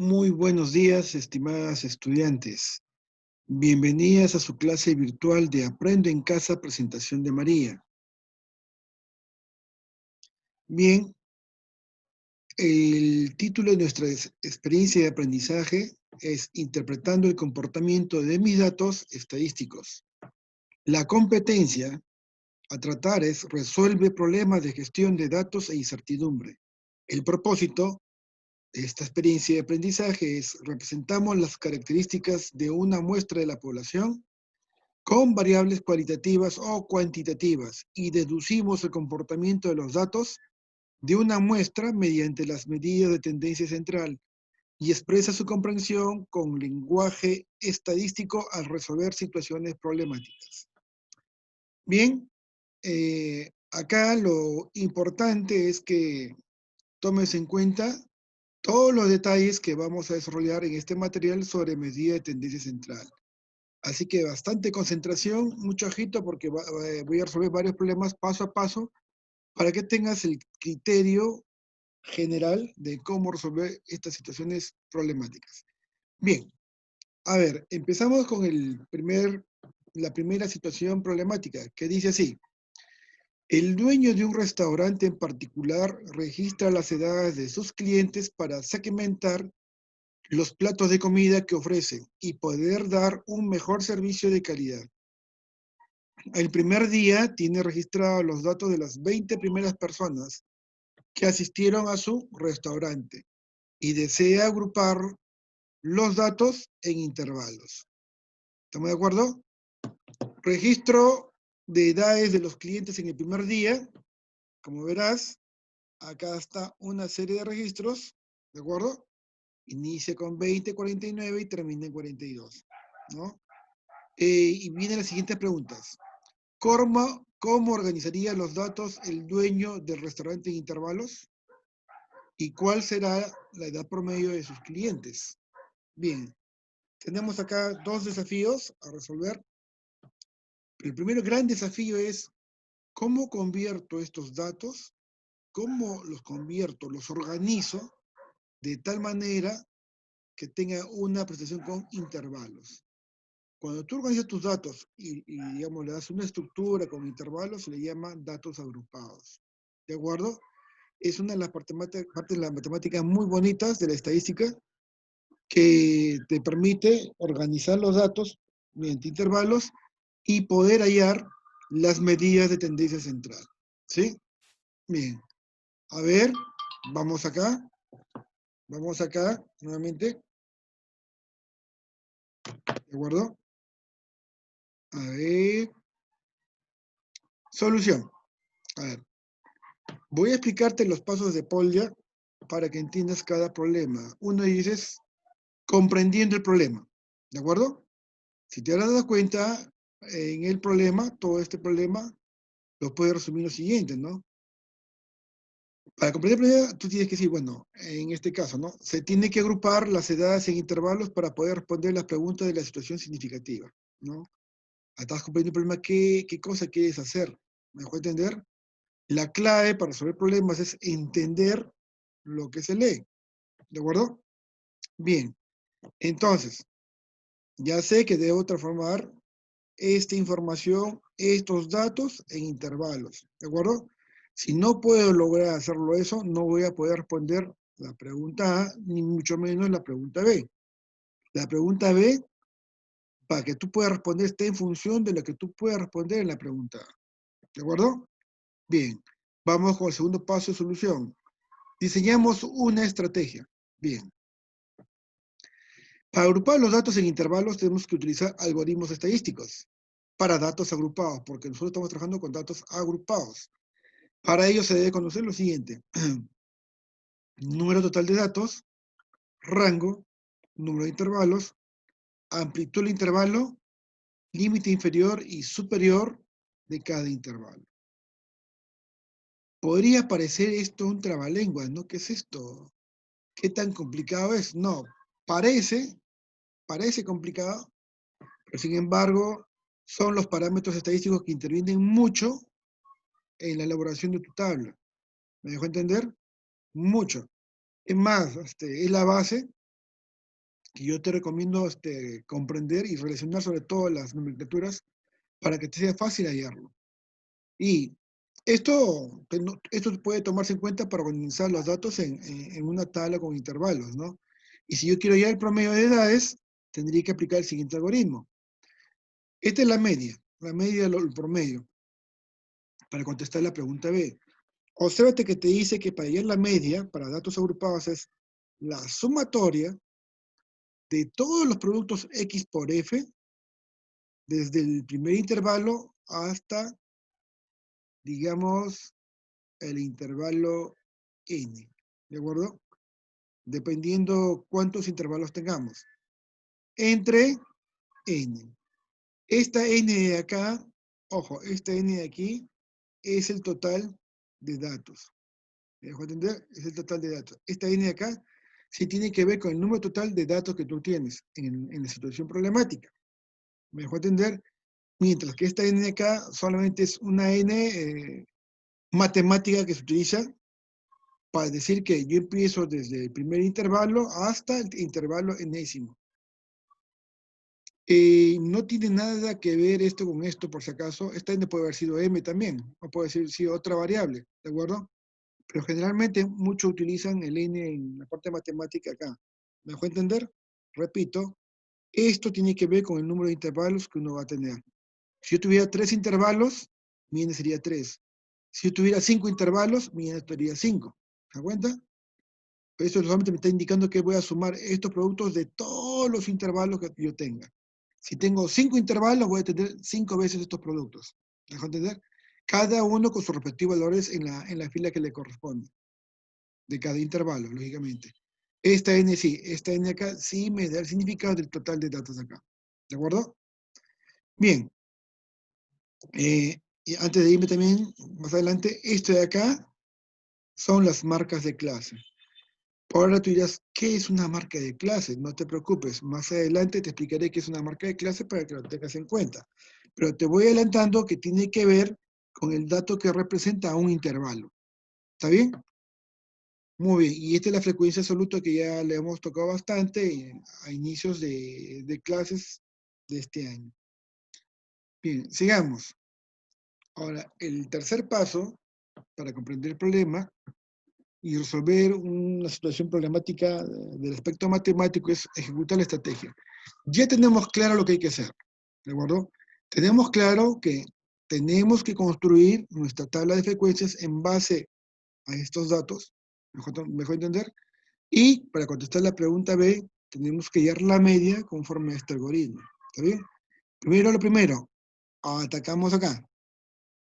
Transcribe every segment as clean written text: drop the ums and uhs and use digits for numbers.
Muy buenos días, estimadas estudiantes. Bienvenidas a su clase virtual de Aprendo en Casa, presentación de María. Bien, el título de nuestra experiencia de aprendizaje es Interpretando el comportamiento de mis datos estadísticos. La competencia a tratar es resuelve problemas de gestión de datos e incertidumbre. El propósito esta experiencia de aprendizaje es representamos las características de una muestra de la población con variables cualitativas o cuantitativas y deducimos el comportamiento de los datos de una muestra mediante las medidas de tendencia central y expresa su comprensión con lenguaje estadístico al resolver situaciones problemáticas. Bien, acá lo importante es que tomes en cuenta todos los detalles que vamos a desarrollar en este material sobre medida de tendencia central. Así que bastante concentración, mucho ojito porque voy a resolver varios problemas paso a paso para que tengas el criterio general de cómo resolver estas situaciones problemáticas. Bien, a ver, empezamos con la primera situación problemática, que dice así. El dueño de un restaurante en particular registra las edades de sus clientes para segmentar los platos de comida que ofrecen y poder dar un mejor servicio de calidad. El primer día tiene registrados los datos de las 20 primeras personas que asistieron a su restaurante y desea agrupar los datos en intervalos. ¿Estamos de acuerdo? Registro de edades de los clientes en el primer día. Como verás, acá está una serie de registros, ¿de acuerdo? Inicia con 20, 49 y termina en 42, ¿no? Y vienen las siguientes preguntas. ¿Cómo organizaría los datos el dueño del restaurante en intervalos? ¿Y cuál será la edad promedio de sus clientes? Bien, tenemos acá dos desafíos a resolver. El primer gran desafío es cómo convierto estos datos, cómo los convierto, los organizo de tal manera que tenga una presentación con intervalos. Cuando tú organizas tus datos digamos, le das una estructura con intervalos, se le llama datos agrupados. ¿De acuerdo? Es una de las partes de la matemática muy bonitas de la estadística que te permite organizar los datos mediante intervalos y poder hallar las medidas de tendencia central. ¿Sí? Bien. A ver, vamos acá. Vamos acá, nuevamente. ¿De acuerdo? A ver. Solución. A ver. Voy a explicarte los pasos de Polya para que entiendas cada problema. Uno dices comprendiendo el problema. ¿De acuerdo? Si te has dado cuenta, en el problema, todo este problema, lo puedes resumir lo siguiente, ¿no? Para comprender el problema, tú tienes que decir, bueno, en este caso, ¿no? Se tiene que agrupar las edades en intervalos para poder responder las preguntas de la situación significativa, ¿no? Estás comprendiendo el problema, ¿qué cosa quieres hacer? ¿Me dejó entender? La clave para resolver problemas es entender lo que se lee, ¿de acuerdo? Bien, entonces, ya sé que debo transformar esta información, estos datos en intervalos, ¿de acuerdo? Si no puedo lograr hacerlo eso, no voy a poder responder la pregunta A, ni mucho menos la pregunta B. La pregunta B, para que tú puedas responder, está en función de lo que tú puedas responder en la pregunta A, ¿de acuerdo? Bien, vamos con el segundo paso de solución. Diseñamos una estrategia. Bien. Para agrupar los datos en intervalos tenemos que utilizar algoritmos estadísticos para datos agrupados, porque nosotros estamos trabajando con datos agrupados. Para ello se debe conocer lo siguiente. Número total de datos, rango, número de intervalos, amplitud del intervalo, límite inferior y superior de cada intervalo. Podría parecer esto un trabalenguas, ¿no? ¿Qué es esto? ¿Qué tan complicado es? No, parece complicado, pero sin embargo son los parámetros estadísticos que intervienen mucho en la elaboración de tu tabla. ¿Me dejó entender? Mucho. Es más, es la base que yo te recomiendo comprender y relacionar sobre todo las nomenclaturas para que te sea fácil hallarlo. Y esto puede tomarse en cuenta para organizar los datos en una tabla con intervalos, ¿no? Y si yo quiero hallar el promedio de edades, tendría que aplicar el siguiente algoritmo. Esta es la media del promedio, para contestar la pregunta B. Obsérvate que te dice que para hallar la media, para datos agrupados, es la sumatoria de todos los productos X por F, desde el primer intervalo hasta, digamos, el intervalo N, ¿de acuerdo? Dependiendo cuántos intervalos tengamos, entre N. Esta N de acá, ojo, esta N de aquí es el total de datos. ¿Me dejo entender? Es el total de datos. Esta N de acá sí tiene que ver con el número total de datos que tú tienes en la situación problemática. ¿Me dejo entender? Mientras que esta N de acá solamente es una N matemática que se utiliza para decir que yo empiezo desde el primer intervalo hasta el intervalo enésimo. No tiene nada que ver esto con esto, por si acaso. Esta N puede haber sido M también, o puede haber sido otra variable, ¿de acuerdo? Pero generalmente muchos utilizan el N en la parte matemática acá. ¿Me dejó entender? Repito, esto tiene que ver con el número de intervalos que uno va a tener. Si yo tuviera 3 intervalos, mi N sería 3. Si yo tuviera 5 intervalos, mi N sería 5. ¿Se da cuenta? Eso solamente me está indicando que voy a sumar estos productos de todos los intervalos que yo tenga. Si tengo 5 intervalos, voy a tener 5 veces estos productos. ¿Me dejó entender? Cada uno con sus respectivos valores en la fila que le corresponde, de cada intervalo, lógicamente. Esta N sí, esta N acá sí me da el significado del total de datos acá. ¿De acuerdo? Bien. Y antes de irme también, más adelante, esto de acá son las marcas de clase. Por ahora tú dirás, ¿qué es una marca de clase? No te preocupes, más adelante te explicaré qué es una marca de clase para que lo tengas en cuenta. Pero te voy adelantando que tiene que ver con el dato que representa un intervalo. ¿Está bien? Muy bien, y esta es la frecuencia absoluta que ya le hemos tocado bastante a inicios de clases de este año. Bien, sigamos. Ahora, el tercer paso para comprender el problema y resolver una situación problemática del aspecto matemático es ejecutar la estrategia. Ya tenemos claro lo que hay que hacer, ¿de acuerdo? Tenemos claro que tenemos que construir nuestra tabla de frecuencias en base a estos datos, mejor entender, y para contestar la pregunta B, tenemos que hallar la media conforme a este algoritmo, ¿está bien? Primero lo primero, atacamos acá.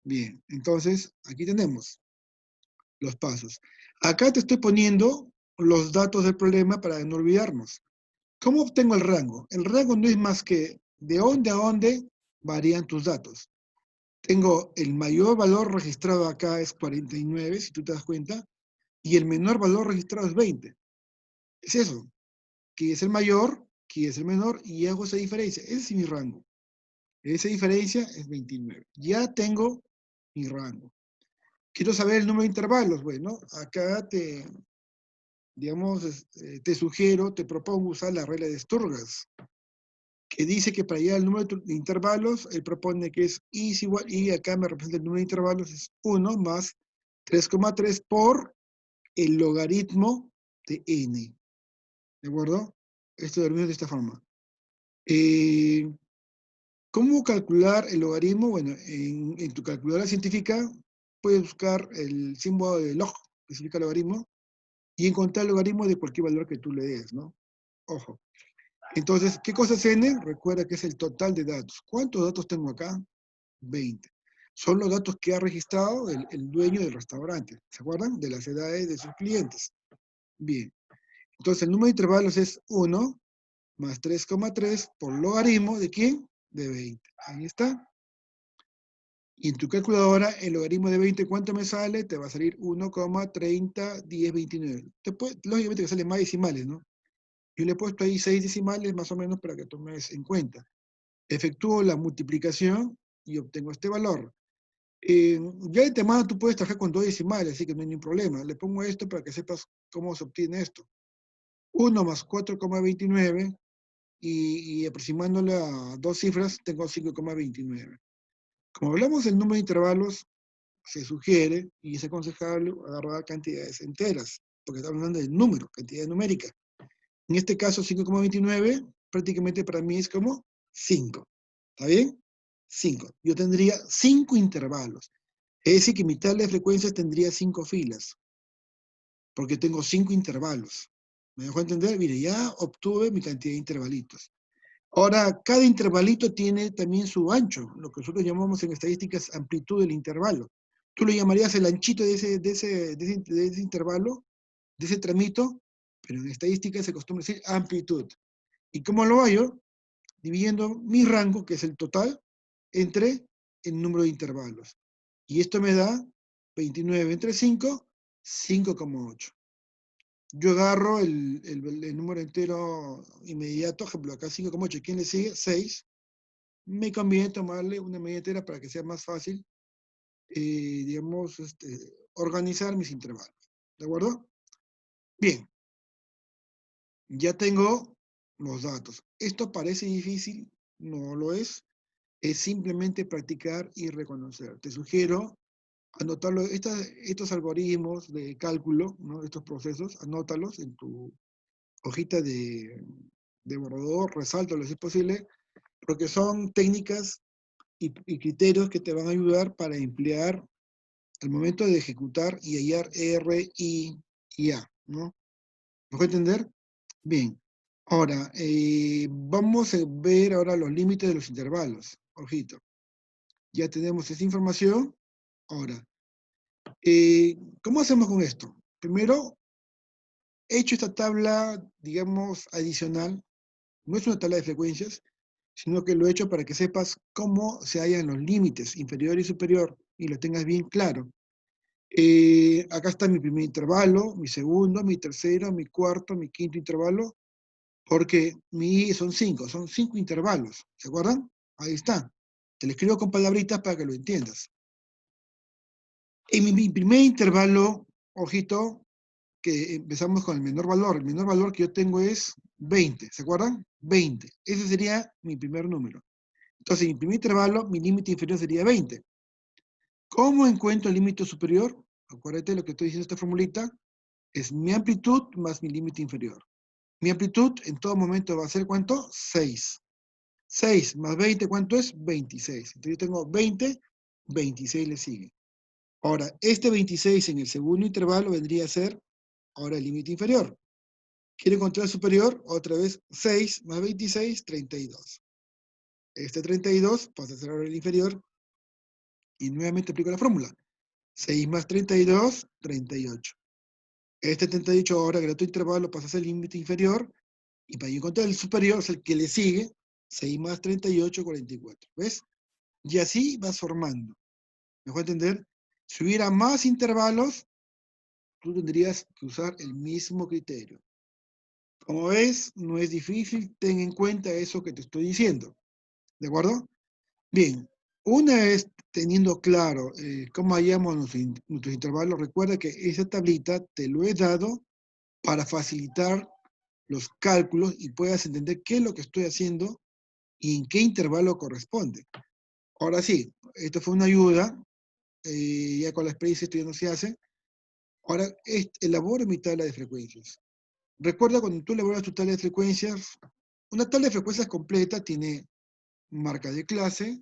Bien, entonces aquí tenemos los pasos. Acá te estoy poniendo los datos del problema para no olvidarnos. ¿Cómo obtengo el rango? El rango no es más que de dónde a dónde varían tus datos. Tengo el mayor valor registrado acá es 49, si tú te das cuenta, y el menor valor registrado es 20. Es eso. ¿Quién es el mayor? ¿Quién es el menor? Y hago esa diferencia. Ese es mi rango. Esa diferencia es 29. Ya tengo mi rango. Quiero saber el número de intervalos. Bueno, acá digamos, te sugiero, te propongo usar la regla de Sturgas, que dice que para llegar al número de intervalos, él propone que es I es igual, y acá me representa el número de intervalos, es 1 más 3,3 por el logaritmo de n. ¿De acuerdo? Esto lo de esta forma. ¿Cómo calcular el logaritmo? Bueno, en tu calculadora científica puedes buscar el símbolo de log, que significa logaritmo, y encontrar el logaritmo de cualquier valor que tú le des, ¿no? Ojo. Entonces, ¿qué cosa es n? Recuerda que es el total de datos. ¿Cuántos datos tengo acá? 20. Son los datos que ha registrado el dueño del restaurante. ¿Se acuerdan? De las edades de sus clientes. Bien. Entonces, el número de intervalos es 1 más 3,3 por logaritmo ¿de quién? De 20. Ahí está. Y en tu calculadora, el logaritmo de 20, ¿cuánto me sale? Te va a salir 1,301029. Lógicamente que salen más decimales, ¿no? Yo le he puesto ahí 6 decimales más o menos para que tomes en cuenta. Efectúo la multiplicación y obtengo este valor. Ya de antemano tú puedes trabajar con 2 decimales, así que no hay ningún problema. Le pongo esto para que sepas cómo se obtiene esto. 1 más 4,29 y aproximándole a dos cifras tengo 5,29. Como hablamos del número de intervalos, se sugiere y es aconsejable agarrar cantidades enteras, porque estamos hablando del número, cantidad numérica. En este caso, 5,29 prácticamente para mí es como 5. ¿Está bien? 5. Yo tendría 5 intervalos. Es decir, que mi tabla de frecuencias tendría 5 filas, porque tengo 5 intervalos. ¿Me dejó entender? Mire, ya obtuve mi cantidad de intervalitos. Ahora, cada intervalito tiene también su ancho, lo que nosotros llamamos en estadísticas amplitud del intervalo. Tú lo llamarías el anchito de ese intervalo, de ese tramito, pero en estadística se acostumbra decir amplitud. ¿Y cómo lo hallo? Dividiendo mi rango, que es el total, entre el número de intervalos. Y esto me da 29 entre 5, 5,8. Yo agarro el número entero inmediato, ejemplo, acá 5,8. ¿Quién le sigue? 6. Me conviene tomarle una medida entera para que sea más fácil, digamos, organizar mis intervalos. ¿De acuerdo? Bien, ya tengo los datos. ¿Esto parece difícil? No lo es. Es simplemente practicar y reconocer. Te sugiero anotarlo, estos algoritmos de cálculo, ¿no? Estos procesos, anótalos en tu hojita de borrador, resáltalos si es posible, porque son técnicas y criterios que te van a ayudar para emplear al momento de ejecutar y hallar R, I y A, ¿no? ¿Me puede entender? Bien. Ahora, vamos a ver ahora los límites de los intervalos. Ojito. Ya tenemos esa información. Ahora, ¿cómo hacemos con esto? Primero, he hecho esta tabla, digamos, adicional. No es una tabla de frecuencias, sino que lo he hecho para que sepas cómo se hallan los límites inferior y superior y lo tengas bien claro. Acá está mi primer intervalo, mi segundo, mi tercero, mi cuarto, mi quinto intervalo, porque son 5 intervalos, ¿se acuerdan? Ahí está. Te lo escribo con palabritas para que lo entiendas. En mi primer intervalo, ojito, que empezamos con el menor valor que yo tengo es 20, ¿se acuerdan? 20, ese sería mi primer número. Entonces, en mi primer intervalo, mi límite inferior sería 20. ¿Cómo encuentro el límite superior? Acuérdate lo que estoy diciendo esta formulita, es mi amplitud más mi límite inferior. Mi amplitud en todo momento va a ser ¿cuánto? 6. 6 más 20, ¿cuánto es? 26. Entonces yo tengo 20, 26 le sigue. Ahora, este 26 en el segundo intervalo vendría a ser ahora el límite inferior. Quiero encontrar el superior, otra vez 6 más 26, 32. Este 32 pasa a ser ahora el inferior y nuevamente aplico la fórmula. 6 más 32, 38. Este 38 ahora que el otro intervalo pasa a ser el límite inferior y para encontrar el superior es el que le sigue, 6 más 38, 44. ¿Ves? Y así vas formando. ¿Me puedo entender? Si hubiera más intervalos, tú tendrías que usar el mismo criterio. Como ves, no es difícil, ten en cuenta eso que te estoy diciendo. ¿De acuerdo? Bien, una vez teniendo claro cómo hallamos nuestros intervalos, recuerda que esa tablita te lo he dado para facilitar los cálculos y puedas entender qué es lo que estoy haciendo y en qué intervalo corresponde. Ahora sí, esto fue una ayuda, ya con la experiencia esto ya no se hace. Ahora, elaboro mi tabla de frecuencias. Recuerda cuando tú elaboras tu tabla de frecuencias, una tabla de frecuencias completa tiene marca de clase,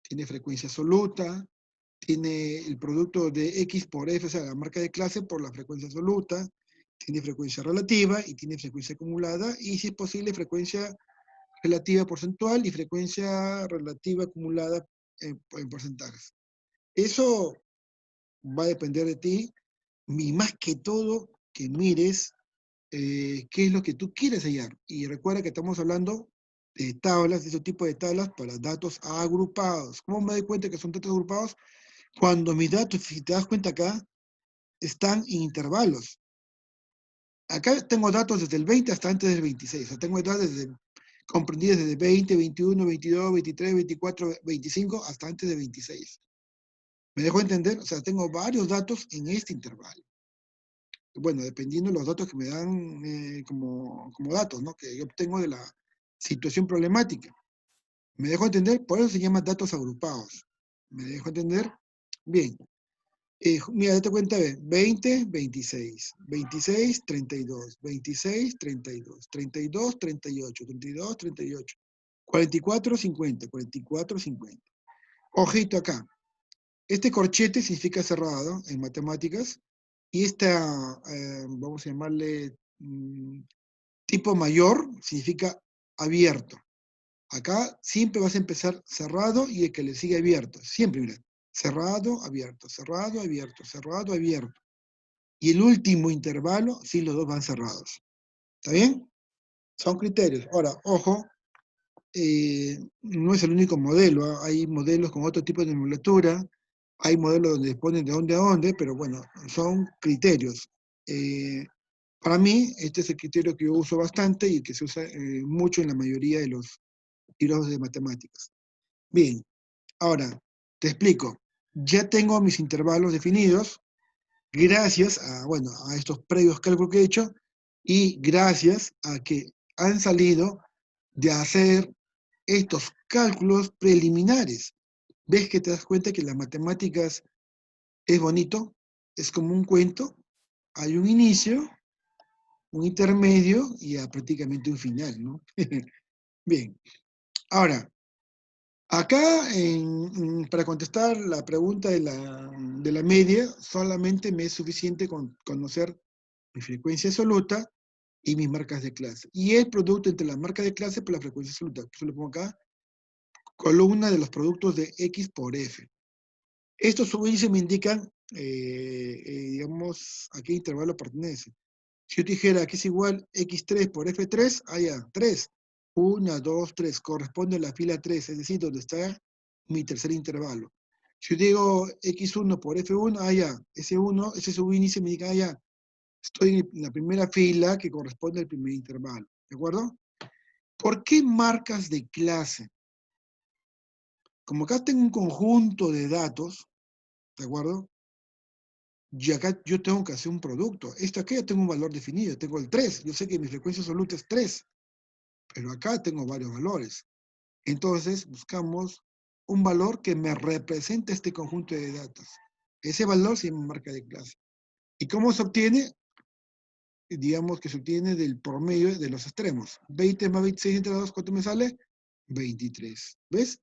tiene frecuencia absoluta, tiene el producto de X por F, o sea, la marca de clase por la frecuencia absoluta, tiene frecuencia relativa y tiene frecuencia acumulada, y si es posible, frecuencia relativa porcentual y frecuencia relativa acumulada en porcentajes. Eso va a depender de ti, y más que todo, que mires qué es lo que tú quieres hallar. Y recuerda que estamos hablando de tablas, de ese tipo de tablas para datos agrupados. ¿Cómo me doy cuenta que son datos agrupados? Cuando mis datos, si te das cuenta acá, están en intervalos. Acá tengo datos desde el 20 hasta antes del 26. O sea, tengo datos comprendidos desde 20, 21, 22, 23, 24, 25 hasta antes de 26. ¿Me dejo entender? O sea, tengo varios datos en este intervalo. bueno, dependiendo de los datos que me dan como datos, ¿no? Que yo obtengo de la situación problemática. ¿Me dejo entender? Por eso se llama datos agrupados. ¿Me dejo entender? Bien. Mira, date cuenta, ve, 20, 26, 26, 32, 26, 32, 32, 38, 32, 38, 44, 50, 44, 50. Ojito acá. Este corchete significa cerrado en matemáticas y esta, vamos a llamarle tipo mayor, significa abierto. Acá siempre vas a empezar cerrado y el que le sigue abierto. Siempre, mira. Cerrado, abierto, cerrado, abierto, cerrado, abierto. Y el último intervalo, sí, los dos van cerrados. ¿Está bien? Son criterios. Ahora, ojo, no es el único modelo. ¿Ah? Hay modelos con otro tipo de nomenclatura. Hay modelos donde ponen de dónde a dónde, pero bueno, son criterios. Para mí, este es el criterio que yo uso bastante y que se usa mucho en la mayoría de los libros de matemáticas. Bien, ahora, te explico. Ya tengo mis intervalos definidos gracias a, bueno, a estos previos cálculos que he hecho y gracias a que han salido de hacer estos cálculos preliminares. ¿Ves que te das cuenta que las matemáticas es bonito? Es como un cuento. Hay un inicio, un intermedio y prácticamente un final, ¿no? Bien, ahora, acá, para contestar la pregunta de la media, solamente me es suficiente con conocer mi frecuencia absoluta y mis marcas de clase. Y el producto entre las marcas de clase por la frecuencia absoluta. Por eso lo pongo acá, columna de los productos de X por F. Estos subíndices me indican, digamos, a qué intervalo pertenece. Si yo te dijera que es igual X3 por F3, allá, 3. 1, 2, 3, corresponde a la fila 3, es decir, donde está mi tercer intervalo. Si yo digo X1 por F1, allá, ese subíndice me indica allá, estoy en la primera fila que corresponde al primer intervalo, ¿de acuerdo? ¿Por qué marcas de clase? Como acá tengo un conjunto de datos, ¿de acuerdo? Y acá yo tengo que hacer un producto. Esto aquí ya tengo un valor definido, tengo el 3. Yo sé que mi frecuencia absoluta es 3, pero acá tengo varios valores. Entonces buscamos un valor que me represente este conjunto de datos. Ese valor se llama marca de clase. ¿Y cómo se obtiene? Digamos que se obtiene del promedio de los extremos. 20 más 26 entre 2, ¿cuánto me sale? 23. ¿Ves?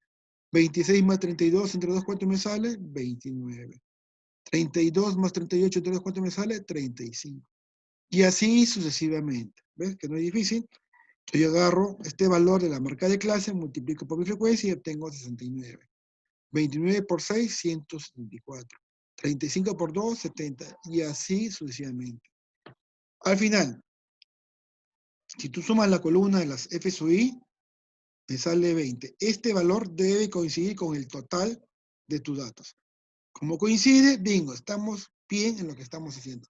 26 más 32 entre 2, ¿cuánto me sale? 29. 32 más 38 entre 2, ¿cuánto me sale? 35. Y así sucesivamente. ¿Ves? Que no es difícil. Entonces yo agarro este valor de la marca de clase, multiplico por mi frecuencia y obtengo 69. 29 por 6, 174. 35 por 2, 70. Y así sucesivamente. Al final, si tú sumas la columna de las F sub I, me sale 20. Este valor debe coincidir con el total de tus datos. Como coincide, bingo, estamos bien en lo que estamos haciendo.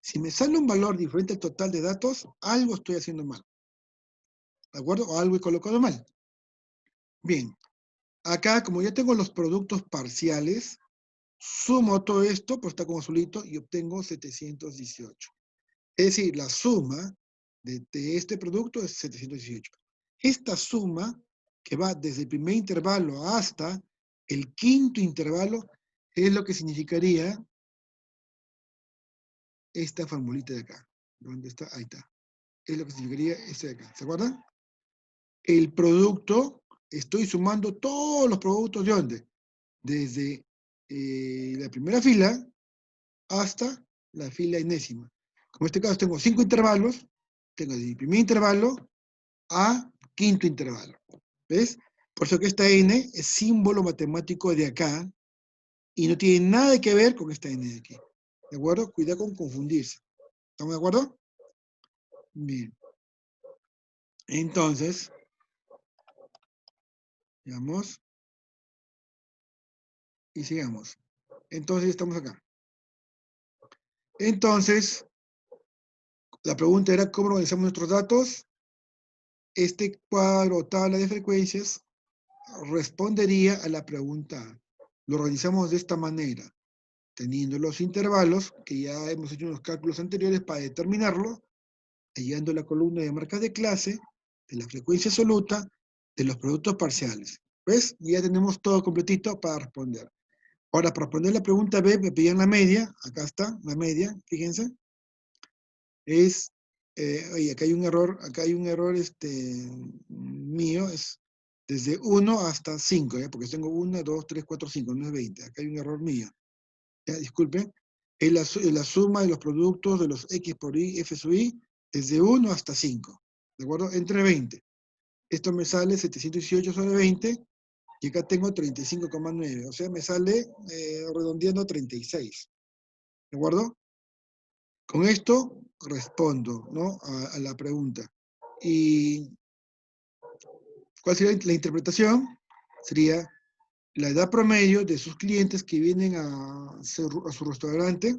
Si me sale un valor diferente al total de datos, algo estoy haciendo mal. ¿De acuerdo? O algo he colocado mal. Bien. Acá, como ya tengo los productos parciales, sumo todo esto, pues está como azulito, y obtengo 718. Es decir, la suma de este producto es 718. Esta suma, que va desde el primer intervalo hasta el quinto intervalo, es lo que significaría esta formulita de acá. ¿Dónde está? Ahí está. Es lo que significaría este de acá. ¿Se acuerdan? El producto, estoy sumando todos los productos de dónde? Desde la primera fila hasta la fila enésima. Como en este caso tengo 5 intervalos, tengo desde el primer intervalo a quinto intervalo. ¿Ves? Por eso que esta n es símbolo matemático de acá y no tiene nada que ver con esta n de aquí. ¿De acuerdo? Cuidado con confundirse. ¿Estamos de acuerdo? Bien. Entonces, veamos y sigamos. Entonces, estamos acá. Entonces, la pregunta era cómo organizamos nuestros datos. Este cuadro o tabla de frecuencias respondería a la pregunta. Lo organizamos de esta manera. teniendo los intervalos, que ya hemos hecho unos cálculos anteriores para determinarlo, hallando la columna de marcas de clase, de la frecuencia absoluta, de los productos parciales. ¿Ves? Ya tenemos todo completito para responder. Ahora, para responder la pregunta B, me pedían la media. Acá está, la media, fíjense. Es, oye, acá hay un error mío, es desde 1 hasta 5, porque tengo 1, 2, 3, 4, 5, no es 20. Acá hay un error mío. Ya, disculpen. Es la suma de los productos de los X por Y, F sub Y, desde 1 hasta 5. ¿De acuerdo? Entre 20. Esto me sale 718 sobre 20, y acá tengo 35,9. O sea, me sale redondeando 36. ¿De acuerdo? Con esto respondo, ¿no?, a la pregunta. ¿Y cuál sería la interpretación? Sería la edad promedio de sus clientes que vienen a su restaurante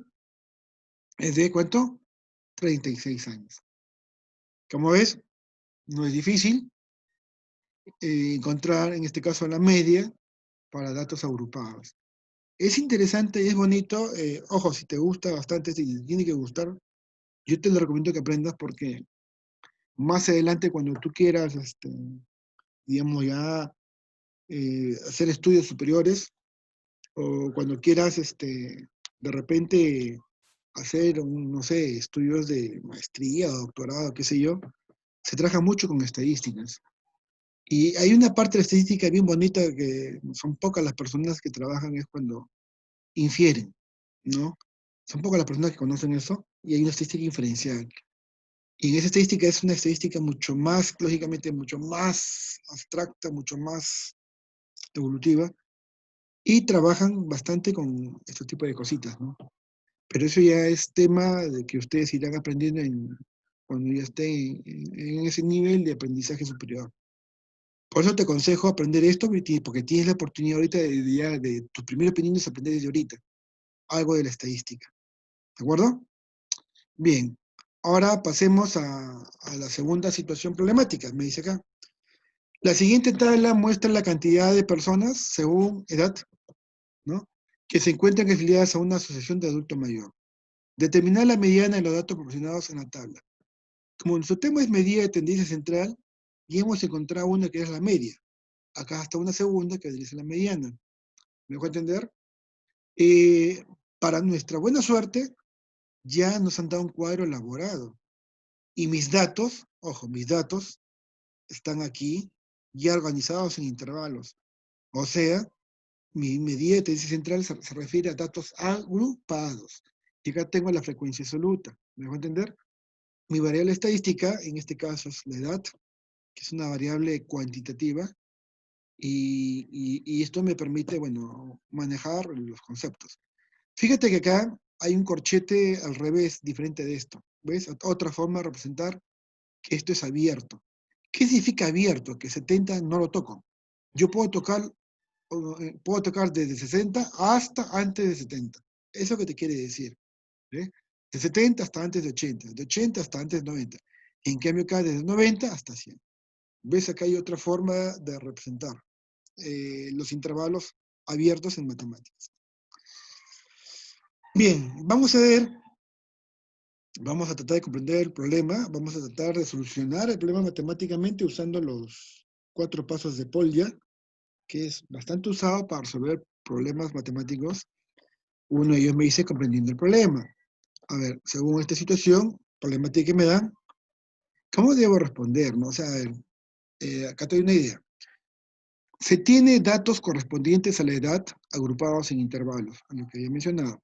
es de, ¿cuánto? 36 años. Como ves, no es difícil encontrar, en este caso, la media para datos agrupados. Es interesante y es bonito. Ojo, si te gusta bastante, si te tiene que gustar, yo te lo recomiendo que aprendas, porque más adelante, cuando tú quieras, digamos, ya hacer estudios superiores, o cuando quieras, de repente, hacer, no sé, estudios de maestría o doctorado, qué sé yo, se trabaja mucho con estadísticas. Y hay una parte de la estadística bien bonita, que son pocas las personas que trabajan, es cuando infieren, ¿no? Son pocas las personas que conocen eso, y hay una estadística inferencial. Y en esa estadística es una estadística mucho más, lógicamente, mucho más abstracta, mucho más evolutiva, y trabajan bastante con este tipo de cositas, ¿no? Pero eso ya es tema de que ustedes irán aprendiendo cuando ya estén en ese nivel de aprendizaje superior. Por eso te aconsejo aprender esto, porque tienes la oportunidad ahorita de tus primeros opiniones, aprender desde ahorita algo de la estadística. ¿De acuerdo? Bien. Ahora pasemos a la segunda situación problemática. Me dice acá. La siguiente tabla muestra la cantidad de personas según edad, ¿no?, que se encuentran afiliadas a una asociación de adulto mayor. Determinar la mediana de los datos proporcionados en la tabla. Como nuestro tema es medida de tendencia central, y hemos encontrado una que es la media. Acá está una segunda que es la mediana. ¿Me dejo entender? Para nuestra buena suerte, ya nos han dado un cuadro elaborado. Y mis datos, ojo, mis datos están aquí ya organizados en intervalos. O sea, mi medida de tendencia central se refiere a datos agrupados. Y acá tengo la frecuencia absoluta. ¿Me dejo entender? Mi variable estadística, en este caso, es la edad, que es una variable cuantitativa, y esto me permite, bueno, manejar los conceptos. Fíjate que acá hay un corchete al revés, diferente de esto. ¿Ves? Otra forma de representar que esto es abierto. ¿Qué significa abierto? Que 70 no lo toco. Yo puedo tocar desde 60 hasta antes de 70. ¿Eso qué te quiere decir? ¿Eh? De 70 hasta antes de 80 hasta antes de 90. En cambio acá desde 90 hasta 100. ¿Ves? Acá hay otra forma de representar los intervalos abiertos en matemáticas. Bien, vamos a tratar de comprender el problema, vamos a tratar de solucionar el problema matemáticamente usando los 4 pasos de Polya, que es bastante usado para resolver problemas matemáticos. Uno de ellos me dice comprendiendo el problema. A ver, según esta situación problemática que me dan, ¿cómo debo responder? ¿No? O sea, acá te doy una idea. Se tiene datos correspondientes a la edad agrupados en intervalos, a lo que había mencionado.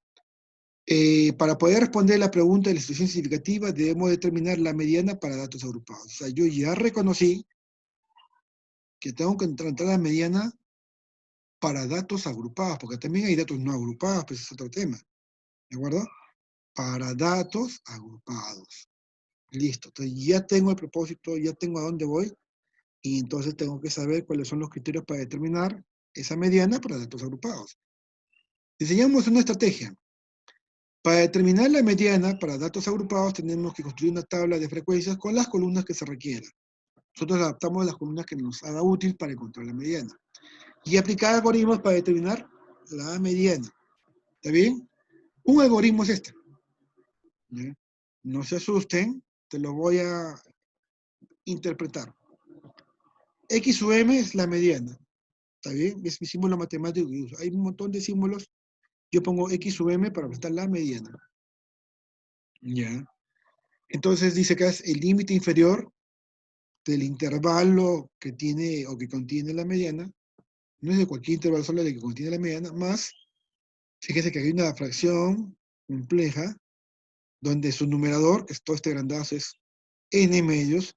Para poder responder la pregunta de la situación significativa, debemos determinar la mediana para datos agrupados. O sea, yo ya reconocí que tengo que encontrar la mediana para datos agrupados, porque también hay datos no agrupados, pues es otro tema. ¿De acuerdo? Para datos agrupados. Listo. Entonces ya tengo el propósito, ya tengo a dónde voy, y entonces tengo que saber cuáles son los criterios para determinar esa mediana para datos agrupados. Diseñamos una estrategia. Para determinar la mediana para datos agrupados tenemos que construir una tabla de frecuencias con las columnas que se requieran. Nosotros adaptamos las columnas que nos haga útil para encontrar la mediana. Y aplicar algoritmos para determinar la mediana. ¿Está bien? Un algoritmo es este. ¿Ya? No se asusten, te lo voy a interpretar. X sub m es la mediana. ¿Está bien? Es mi símbolo matemático que uso. Hay un montón de símbolos. Yo pongo X sub m para prestar la mediana. ¿Ya? Entonces dice que es el límite inferior del intervalo que tiene o que contiene la mediana. No es de cualquier intervalo, solo de que contiene la mediana, más, fíjese que hay una fracción compleja donde su numerador, que es todo este grandazo, es n medios.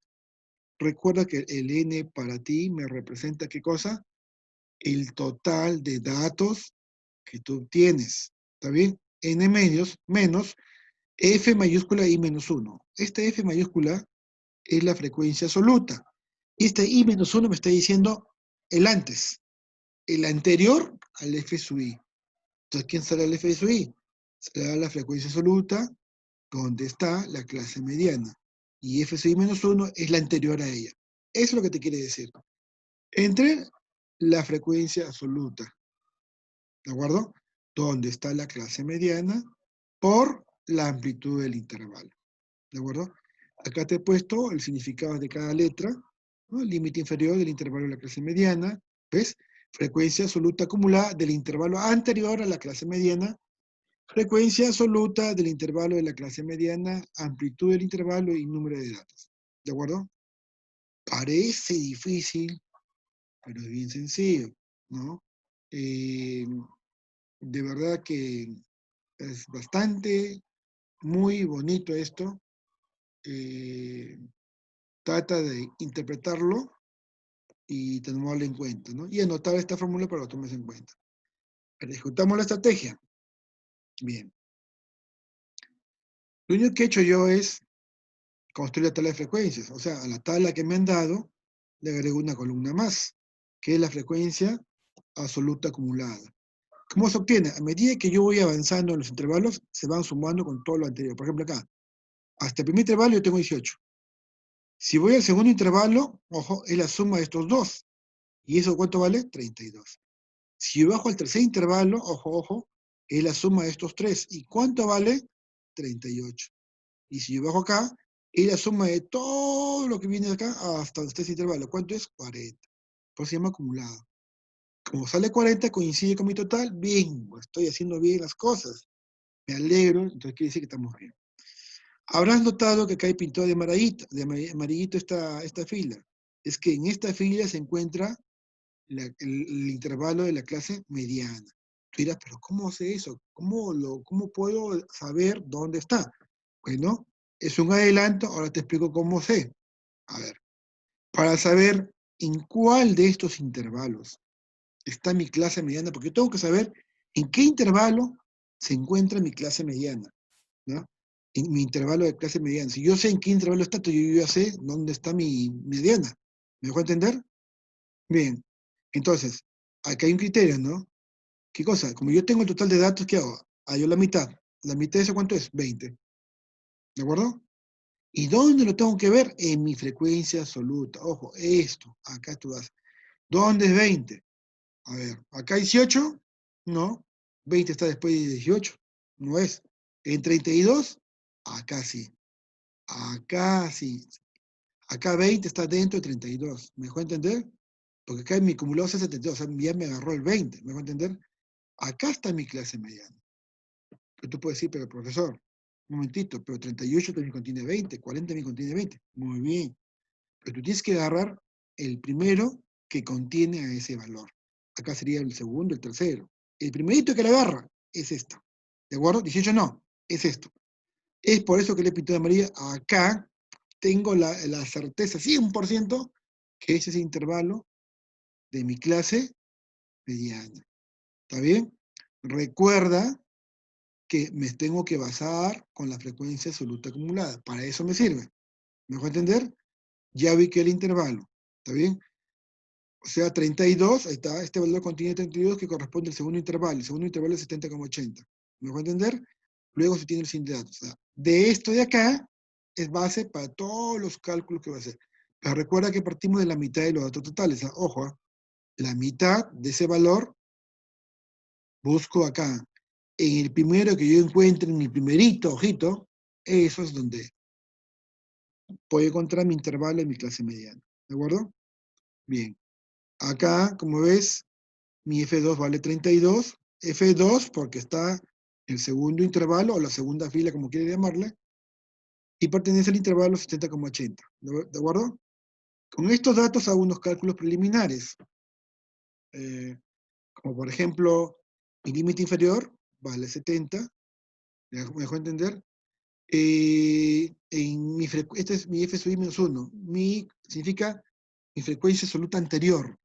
Recuerda que el n para ti me representa ¿qué cosa? El total de datos que tú obtienes. ¿Está bien? N medios menos F mayúscula I menos 1. Esta F mayúscula es la frecuencia absoluta. Y este I menos 1 me está diciendo el antes, el anterior al F sub I. Entonces, ¿quién será el F sub I? Será la frecuencia absoluta donde está la clase mediana. Y F sub I menos 1 es la anterior a ella. Eso es lo que te quiere decir. Entre la frecuencia absoluta, ¿de acuerdo? Donde está la clase mediana por la amplitud del intervalo, ¿de acuerdo? Acá te he puesto el significado de cada letra, ¿no? El límite inferior del intervalo de la clase mediana, ¿ves? Frecuencia absoluta acumulada del intervalo anterior a la clase mediana, frecuencia absoluta del intervalo de la clase mediana, amplitud del intervalo y número de datos, ¿de acuerdo? Parece difícil, pero es bien sencillo, ¿no? Eh, de verdad que es bastante, muy bonito esto. Eh, Trata de interpretarlo y tomarlo en cuenta, ¿no? Y anotar esta fórmula para que lo tomes en cuenta. Ejecutamos la estrategia. Bien. Lo único que he hecho yo es construir la tabla de frecuencias. O sea, a la tabla que me han dado, le agrego una columna más, que es la frecuencia absoluta acumulada. ¿Cómo se obtiene? A medida que yo voy avanzando en los intervalos, se van sumando con todo lo anterior. Por ejemplo, acá, hasta el primer intervalo yo tengo 18. Si voy al segundo intervalo, ojo, es la suma de estos dos. ¿Y eso cuánto vale? 32. Si yo bajo al tercer intervalo, ojo, ojo, es la suma de estos tres. ¿Y cuánto vale? 38. Y si yo bajo acá, es la suma de todo lo que viene de acá hasta los tres intervalos. ¿Cuánto es? 40. Por eso se llama acumulado. Como sale 40, coincide con mi total, bien, estoy haciendo bien las cosas. Me alegro, entonces quiere decir que estamos bien. Habrás notado que acá hay pintado de amarillito esta fila. Es que en esta fila se encuentra el intervalo de la clase mediana. Tú dirás, pero ¿cómo hace eso? ¿Cómo puedo saber dónde está? Bueno, es un adelanto, ahora te explico cómo sé. A ver, para saber en cuál de estos intervalos está mi clase mediana, porque tengo que saber en qué intervalo se encuentra mi clase mediana, ¿no? En mi intervalo de clase mediana. Si yo sé en qué intervalo está, yo ya sé dónde está mi mediana. ¿Me dejó entender? Bien. Entonces, acá hay un criterio, ¿no? ¿Qué cosa? Como yo tengo el total de datos, ¿qué hago? Ah, yo la mitad. ¿La mitad de eso cuánto es? 20. ¿De acuerdo? ¿Y dónde lo tengo que ver? En mi frecuencia absoluta. Ojo, esto, acá tú vas. ¿Dónde es 20? A ver, ¿acá 18? No. 20 está después de 18. No es. ¿En 32? Acá sí. Acá sí. Acá 20 está dentro de 32. ¿Me dejó entender? Porque acá en mi acumulado es 72. O sea, ya me agarró el 20. ¿Me dejó entender? Acá está mi clase mediana. Pero tú puedes decir, pero profesor, un momentito, pero 38 también contiene 20, 40 también contiene 20. Muy bien. Pero tú tienes que agarrar el primero que contiene a ese valor. Acá sería el segundo, el tercero. El primerito que le agarra es esto. ¿De acuerdo? 18 no, es esto. Es por eso que le pintó de María. Acá tengo la certeza 100% que ese es el intervalo de mi clase mediana. ¿Está bien? Recuerda que me tengo que basar con la frecuencia absoluta acumulada. Para eso me sirve. ¿Me dejo entender? Ya vi que el intervalo. ¿Está bien? O sea, 32, ahí está, este valor contiene 32 que corresponde al segundo intervalo. El segundo intervalo es 70,80. ¿Me dejo entender? Luego se tiene el siguiente dato. O sea, de esto de acá es base para todos los cálculos que va a hacer. Pero recuerda que partimos de la mitad de los datos totales. Ojo, la mitad de ese valor busco acá. en el primero que yo encuentre, en el primerito ojito, eso es donde puedo encontrar mi intervalo en mi clase mediana. ¿De acuerdo? Bien. Acá, como ves, mi F2 vale 32. F2 porque está en el segundo intervalo, o la segunda fila, como quiere llamarle, y pertenece al intervalo 70,80. ¿De acuerdo? Con estos datos hago unos cálculos preliminares. Como por ejemplo, mi límite inferior vale 70. ¿Me dejó entender? Este es mi F sub i menos 1. Significa mi frecuencia absoluta anterior.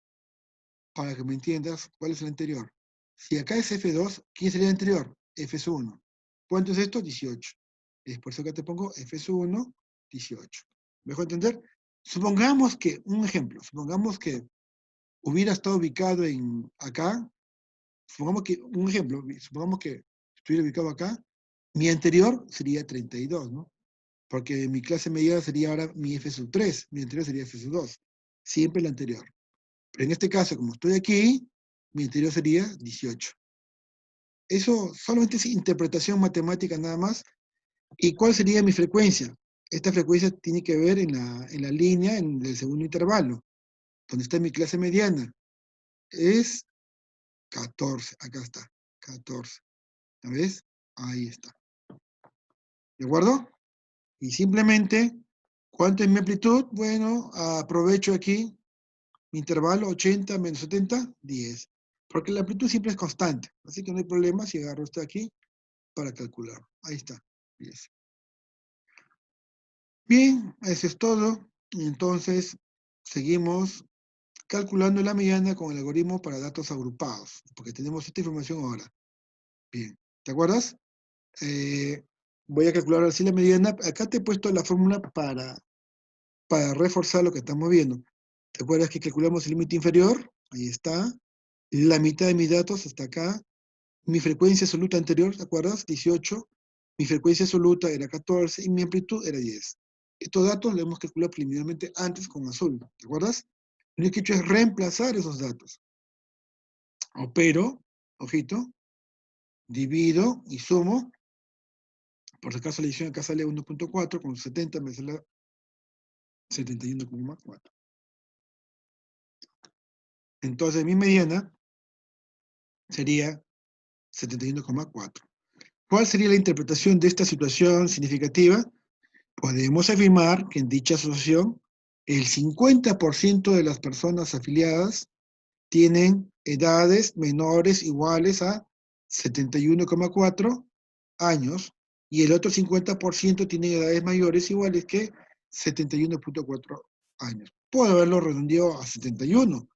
Para que me entiendas, ¿cuál es el anterior? Si acá es F2, ¿quién sería el anterior? F sub 1. ¿Cuánto es esto? 18. Es por eso que te pongo F sub 1, 18. ¿Me dejó entender? Supongamos que, un ejemplo, supongamos que hubiera estado ubicado en acá, supongamos que, un ejemplo, supongamos que estuviera ubicado acá, mi anterior sería 32, ¿no? Porque mi clase mediana sería ahora mi F sub 3, mi anterior sería F sub 2, siempre el anterior. Pero en este caso, como estoy aquí, mi anterior sería 18. Eso solamente es interpretación matemática nada más. ¿Y cuál sería mi frecuencia? Esta frecuencia tiene que ver en la línea, en el segundo intervalo, donde está mi clase mediana. Es 14, acá está, 14. ¿La ves? Ahí está. ¿De acuerdo? Y simplemente, ¿cuánto es mi amplitud? Bueno, aprovecho aquí mi intervalo 80 menos 70, 10. Porque la amplitud siempre es constante. Así que no hay problema si agarro esto aquí para calcular. Ahí está, 10. Bien, eso es todo. Entonces, seguimos calculando la mediana con el algoritmo para datos agrupados, porque tenemos esta información ahora. Bien, ¿te acuerdas? Eh, Voy a calcular así la mediana. Acá te he puesto la fórmula para reforzar lo que estamos viendo. ¿Te acuerdas que calculamos el límite inferior? Ahí está. La mitad de mis datos está acá. Mi frecuencia absoluta anterior, ¿te acuerdas? 18. Mi frecuencia absoluta era 14 y mi amplitud era 10. Estos datos los hemos calculado preliminarmente antes con azul, ¿te acuerdas? Lo que he hecho es reemplazar esos datos. Opero, ojito, divido y sumo. Por si acaso la edición acá sale 1.4, con 70 me sale 71,4. Entonces mi mediana sería 71,4. ¿Cuál sería la interpretación de esta situación significativa? Podemos afirmar que en dicha asociación el 50% de las personas afiliadas tienen edades menores iguales a 71,4 años y el otro 50% tiene edades mayores iguales que 71,4 años. Puedo haberlo redondeado a 71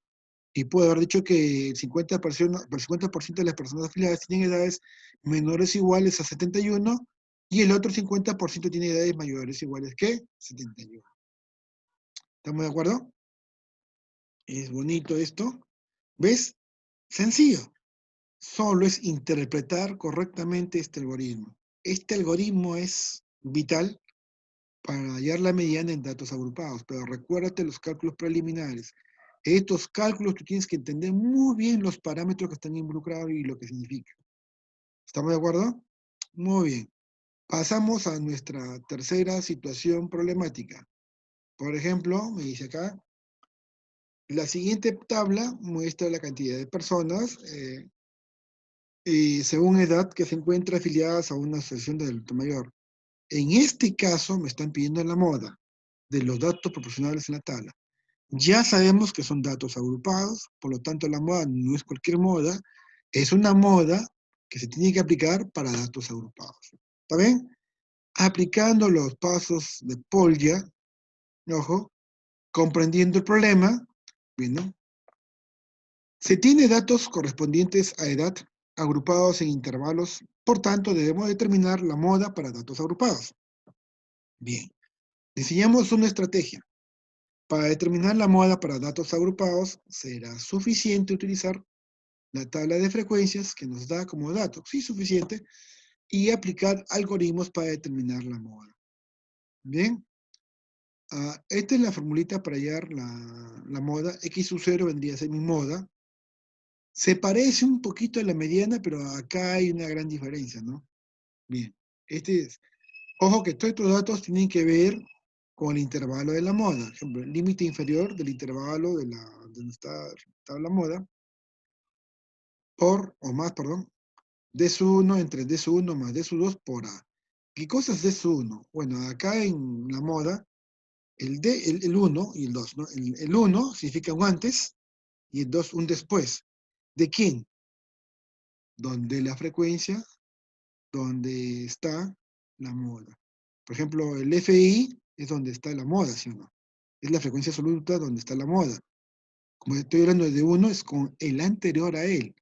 y puedo haber dicho que el 50% de las personas afiliadas tienen edades menores iguales a 71 y el otro 50% tiene edades mayores iguales que 71. ¿Estamos de acuerdo? Es bonito esto. ¿Ves? Sencillo. Solo es interpretar correctamente este algoritmo. Este algoritmo es vital para hallar la mediana en datos agrupados, pero recuérdate los cálculos preliminares. Estos cálculos tú tienes que entender muy bien los parámetros que están involucrados y lo que significa. ¿Estamos de acuerdo? Muy bien. Pasamos a nuestra tercera situación problemática. Por ejemplo, me dice acá, la siguiente tabla muestra la cantidad de personas según edad que se encuentran afiliadas a una asociación de adulto mayor. En este caso me están pidiendo la moda de los datos proporcionales en la tabla. Ya sabemos que son datos agrupados, por lo tanto la moda no es cualquier moda, es una moda que se tiene que aplicar para datos agrupados. ¿Está bien? Aplicando los pasos de Polya, ojo, comprendiendo el problema, bien, ¿no? Se tiene datos correspondientes a edad agrupados en intervalos, por tanto debemos determinar la moda para datos agrupados. Bien, diseñamos una estrategia. Para determinar la moda para datos agrupados, será suficiente utilizar la tabla de frecuencias que nos da como dato, sí, suficiente, y aplicar algoritmos para determinar la moda. Bien, esta es la formulita para hallar la moda. X sub 0 vendría a ser mi moda. Se parece un poquito a la mediana, pero acá hay una gran diferencia, ¿no? Bien, ojo que todos estos datos tienen que ver con el intervalo de la moda. Por ejemplo, el límite inferior del intervalo donde está la moda, o más, perdón, D sub 1 entre D sub 1 más D sub 2 por A. ¿Qué cosa es D sub 1? Bueno, acá en la moda, el 1 y el 2, ¿no? El 1 significa un antes y el 2 un después. ¿De quién? Donde la frecuencia, donde está la moda. Por ejemplo, el FI es donde está la moda, ¿sí o no? Es la frecuencia absoluta donde está la moda. Como estoy hablando de 1, es con el anterior a él.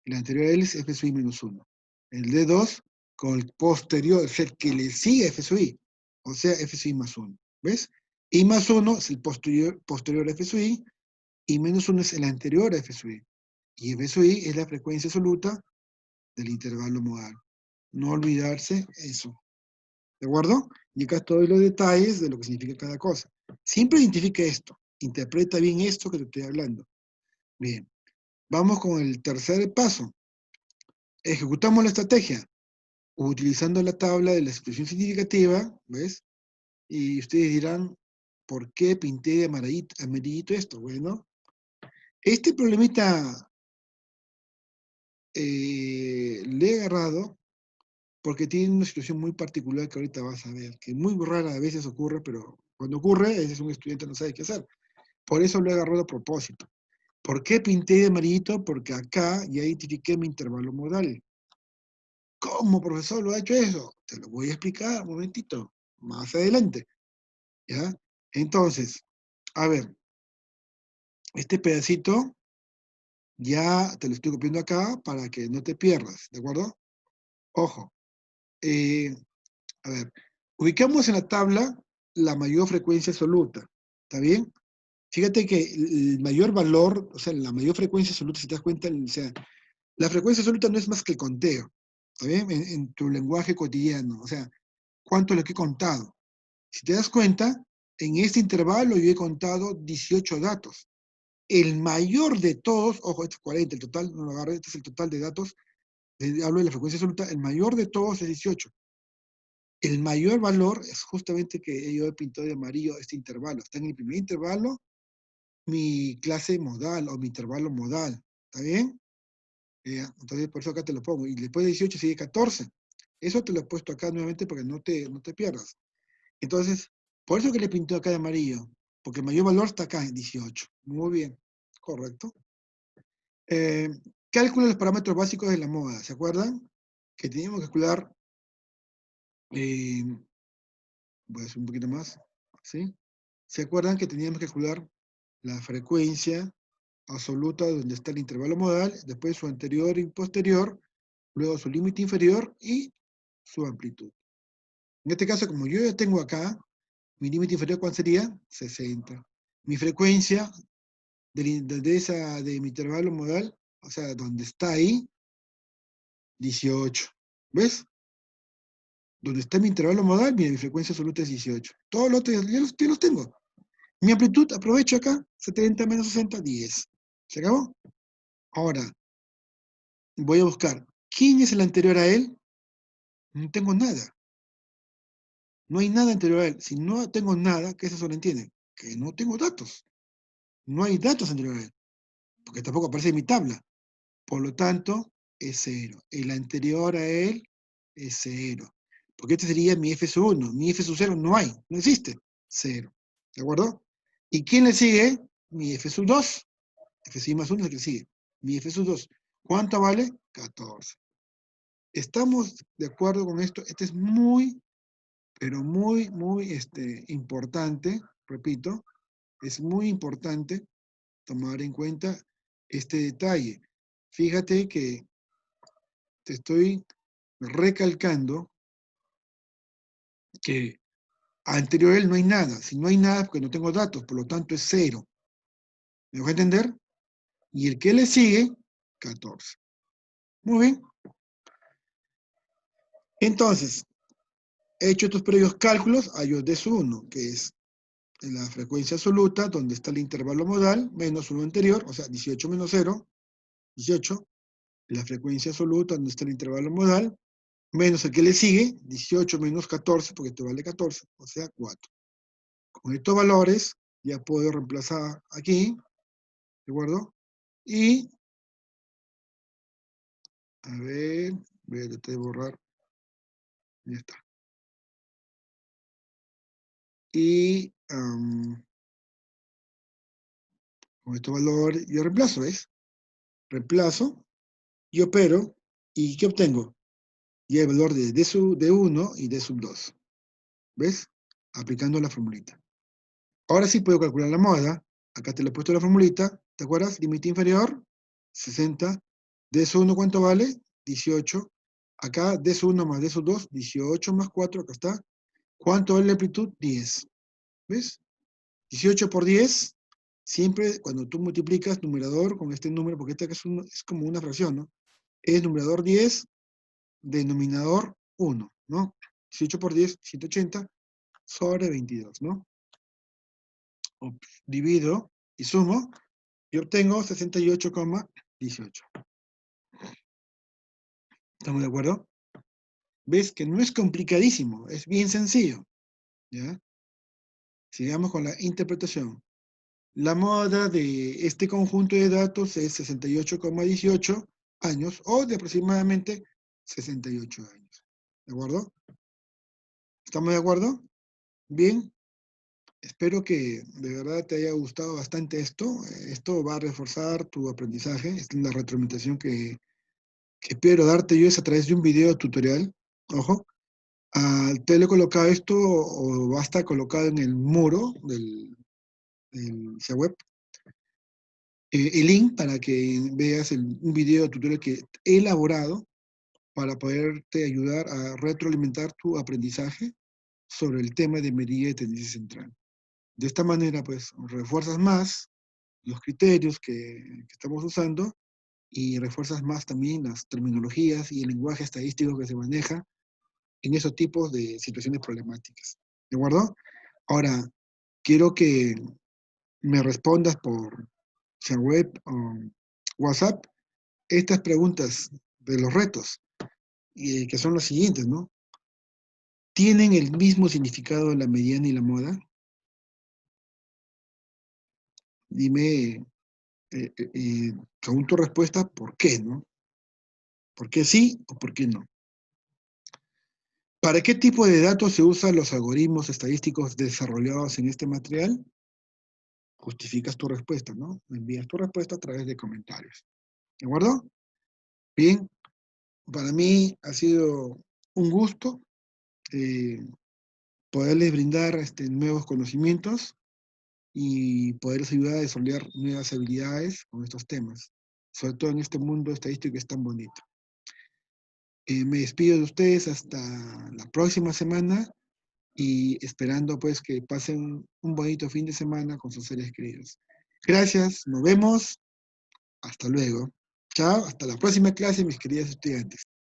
El anterior a él es F sub i menos 1. El de 2 con el posterior, es el que le sigue a F sub i, o sea, F sub i más 1. ¿Ves? I más 1 es el posterior a F sub i, y menos 1 es el anterior a F sub i. Y F sub i es la frecuencia absoluta del intervalo modal. No olvidarse eso. ¿De acuerdo? Y acá todos los detalles de lo que significa cada cosa. Siempre identifica esto. Interpreta bien esto que te estoy hablando. Bien. Vamos con el tercer paso. Ejecutamos la estrategia utilizando la tabla de la expresión significativa, ¿ves? Y ustedes dirán, ¿por qué pinté de amarillito esto? Bueno, este problemita le he agarrado porque tiene una situación muy particular que ahorita vas a ver, que muy rara a veces ocurre, pero cuando ocurre, ese es un estudiante no sabe qué hacer. Por eso lo he agarrado a propósito. ¿Por qué pinté de amarillito? Porque acá ya identifiqué mi intervalo modal. ¿Cómo, profesor, lo ha hecho eso? Te lo voy a explicar un momentito, más adelante. ¿Ya? Entonces, a ver, este pedacito ya te lo estoy copiando acá para que no te pierdas, ¿de acuerdo? Ojo, eh, a ver, ubicamos en la tabla la mayor frecuencia absoluta, ¿está bien? Fíjate que el mayor valor, o sea, la mayor frecuencia absoluta, si te das cuenta, o sea, la frecuencia absoluta no es más que el conteo, ¿está bien? En tu lenguaje cotidiano, o sea, ¿cuánto es lo que he contado? Si te das cuenta, en este intervalo yo he contado 18 datos. El mayor de todos, ojo, este es 40, el total, no lo agarré, este es el total de datos, hablo de la frecuencia absoluta, el mayor de todos es 18. El mayor valor es justamente que yo he pintado de amarillo este intervalo. Está en el primer intervalo, mi clase modal o mi intervalo modal. ¿Está bien? Entonces, por eso acá te lo pongo. Y después de 18 sigue 14. Eso te lo he puesto acá nuevamente para que no te pierdas. Entonces, por eso que le pintó acá de amarillo. Porque el mayor valor está acá en 18. Muy bien. Correcto. Eh, Cálculo de los parámetros básicos de la moda. ¿Se acuerdan? Que teníamos que calcular, eh, voy a hacer un poquito más, ¿sí? ¿Se acuerdan que teníamos que calcular la frecuencia absoluta donde está el intervalo modal, después su anterior y posterior, luego su límite inferior y su amplitud? En este caso, como yo ya tengo acá, mi límite inferior, ¿cuál sería? 60. Mi frecuencia de mi intervalo modal, o sea, donde está ahí, 18. ¿Ves? Donde está mi intervalo modal, mira, mi frecuencia absoluta es 18. Todos los otros ya los tengo. Mi amplitud, aprovecho acá, 70 menos 60, 10. ¿Se acabó? Ahora, voy a buscar, ¿quién es el anterior a él? No tengo nada. No hay nada anterior a él. Si no tengo nada, ¿qué se sobreentiende? Que no tengo datos. No hay datos anterior a él, porque tampoco aparece en mi tabla. Por lo tanto, es 0. El anterior a él es 0. Porque este sería mi F sub 1. Mi F sub 0 no hay, no existe. 0. ¿De acuerdo? ¿Y quién le sigue? Mi F sub 2. F sub más 1 es el que le sigue. Mi F sub 2. ¿Cuánto vale? 14. ¿Estamos de acuerdo con esto? Este es muy, pero muy, muy importante. Repito, es muy importante tomar en cuenta este detalle. Fíjate que te estoy recalcando que anterior a él no hay nada. Si no hay nada, porque no tengo datos, por lo tanto es 0. ¿Me voy a entender? Y el que le sigue, 14. Muy bien. Entonces, he hecho estos previos cálculos, hallo de su 1, que es la frecuencia absoluta, donde está el intervalo modal, menos 1 anterior, o sea, 18 menos 0, 18, la frecuencia absoluta, donde está el intervalo modal, menos el que le sigue, 18 menos 14, porque esto vale 14, o sea, 4. Con estos valores ya puedo reemplazar aquí, ¿de acuerdo? Y, a ver, voy a tratar de borrar, ya está. Y con estos valores yo reemplazo, ¿ves? Reemplazo y opero, ¿y qué obtengo? Y el valor de D1 y D2, ¿ves? Aplicando la formulita. Ahora sí puedo calcular la moda. Acá te le he puesto la formulita, ¿te acuerdas? Límite inferior, 60. D1, ¿cuánto vale? 18. Acá D1 más D2, 18 más 4, acá está. ¿Cuánto vale la amplitud? 10. ¿Ves? 18 por 10, siempre cuando tú multiplicas numerador con este número, porque este es como una fracción, ¿no? Es numerador 10, denominador 1, ¿no? 18 por 10, 180 sobre 22, ¿no? Divido y sumo y obtengo 68,18. ¿Estamos de acuerdo? ¿Ves que no es complicadísimo? Es bien sencillo, ¿ya? Sigamos con la interpretación. La moda de este conjunto de datos es 68,18 años o de aproximadamente 68 años. ¿De acuerdo? ¿Estamos de acuerdo? Bien. Espero que de verdad te haya gustado bastante esto. Esto va a reforzar tu aprendizaje. Es la retroalimentación que espero darte yo es a través de un video tutorial. Ojo. Te lo he colocado esto o va a estar colocado en el muro del sitio web. El link para que veas un video tutorial que he elaborado para poderte ayudar a retroalimentar tu aprendizaje sobre el tema de medida de tendencia central. De esta manera, pues, refuerzas más los criterios que estamos usando y refuerzas más también las terminologías y el lenguaje estadístico que se maneja en esos tipos de situaciones problemáticas. ¿De acuerdo? Ahora, quiero que me respondas por web o WhatsApp estas preguntas de los retos, que son las siguientes, ¿no? ¿Tienen el mismo significado la mediana y la moda? Dime, según tu respuesta, ¿por qué, no? ¿Por qué sí o por qué no? ¿Para qué tipo de datos se usan los algoritmos estadísticos desarrollados en este material? Justificas tu respuesta, ¿no? Envías tu respuesta a través de comentarios. ¿De acuerdo? Bien, para mí ha sido un gusto poderles brindar nuevos conocimientos y poderles ayudar a desarrollar nuevas habilidades con estos temas, sobre todo en este mundo estadístico que es tan bonito. Me despido de ustedes hasta la próxima semana y esperando pues que pasen un bonito fin de semana con sus seres queridos. Gracias, nos vemos, hasta luego. Chao, hasta la próxima clase, mis queridos estudiantes.